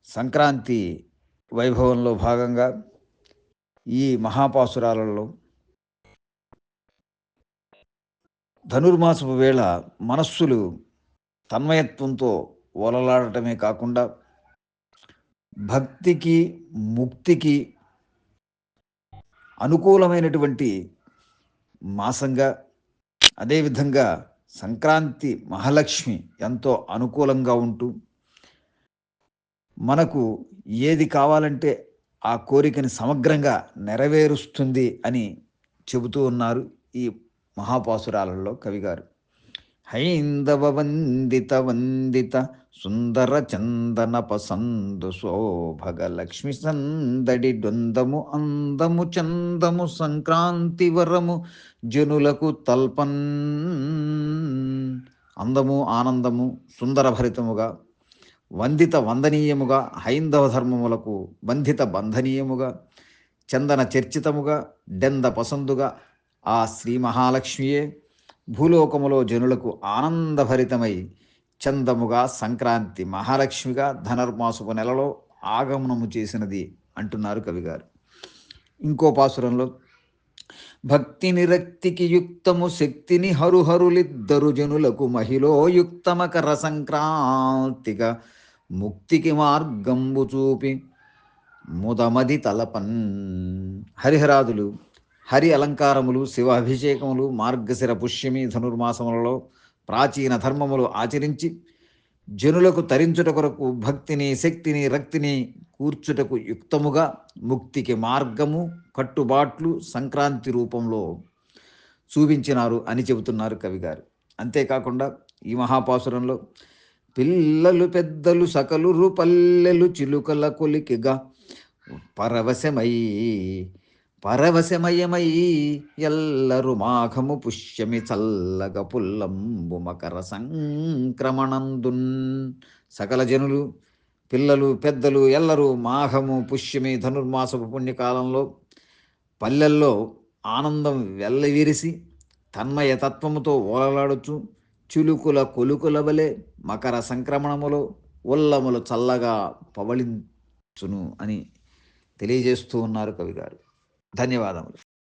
సంక్రాంతి వైభవంలో భాగంగా ఈ మహాపాసురాలలో ధనుర్మాసపు వేళ మనస్సులు తన్మయత్వంతో ఓలలాడటమే కాకుండా భక్తికి, ముక్తికి అనుకూలమైనటువంటి మాసంగా, అదేవిధంగా సంక్రాంతి మహాలక్ష్మి ఎంతో అనుకూలంగా ఉంటూ మనకు ఏది కావాలంటే ఆ కోరికని సమగ్రంగా నెరవేరుస్తుంది అని చెబుతూ ఉన్నారు ఈ మహాపాసురాలలో కవిగారు. హైందవ వందిత వందిత సుందర చందన పసందు శోభగ లక్ష్మి సందడి డొందము అందము చందము సంక్రాంతి వరము జనులకు తల్పన్. అందము ఆనందము సుందరభరితముగా, వందిత వందనీయముగా, హైందవ ధర్మములకు బంధిత బంధనీయముగా, చందన చర్చితముగా, డెంద పసందుగా ఆ శ్రీ మహాలక్ష్మియే భూలోకములో జనులకు ఆనందభరితమై చందముగా సంక్రాంతి మహాలక్ష్మిగా ధనుర్మాసపు నెలలో ఆగమనము చేసినది అంటున్నారు కవిగారు. ఇంకో పాసురంలో భక్తి నిరక్తికి యుక్తము శక్తిని హరుహరులిద్దరు జనులకు మహిళో యుక్తమకర సంక్రాంతిగా ముక్తికి మార్గంబు చూపి ముదమది తలపన్. హరిహరాదులు హరి అలంకారములు, శివ అభిషేకములు, మార్గశిర పుష్యమి ధనుర్మాసములలో ప్రాచీన ధర్మములు ఆచరించి జనులకు తరించుట కొరకు భక్తిని, శక్తిని, రక్తిని కూర్చుటకు యుక్తముగా ముక్తికి మార్గము, కట్టుబాట్లు సంక్రాంతి రూపంలో చూపించినారు అని చెబుతున్నారు కవిగారు. అంతేకాకుండా ఈ మహాపాసురంలో పిల్లలు పెద్దలు సకలురు పల్లెలు చిలుకల కొలికిగా పరవశమయమై ఎల్లరు మాఘము పుష్యమి చల్లగ పుల్లంబు మకర సంక్రమణందున్. సకల జనులు, పిల్లలు పెద్దలు ఎల్లరూ మాఘము పుష్యమి ధనుర్మాసపు పుణ్యకాలంలో పల్లెల్లో ఆనందం వెల్లవిరిసి తన్మయ తత్వముతో ఓలలాడుచు చిలుకుల కొలుకుల వలె మకర సంక్రమణములో ఉల్లములు చల్లగా పవళించును అని తెలియజేస్తూ ఉన్నారు కవిగారు. ధన్యవాదములు.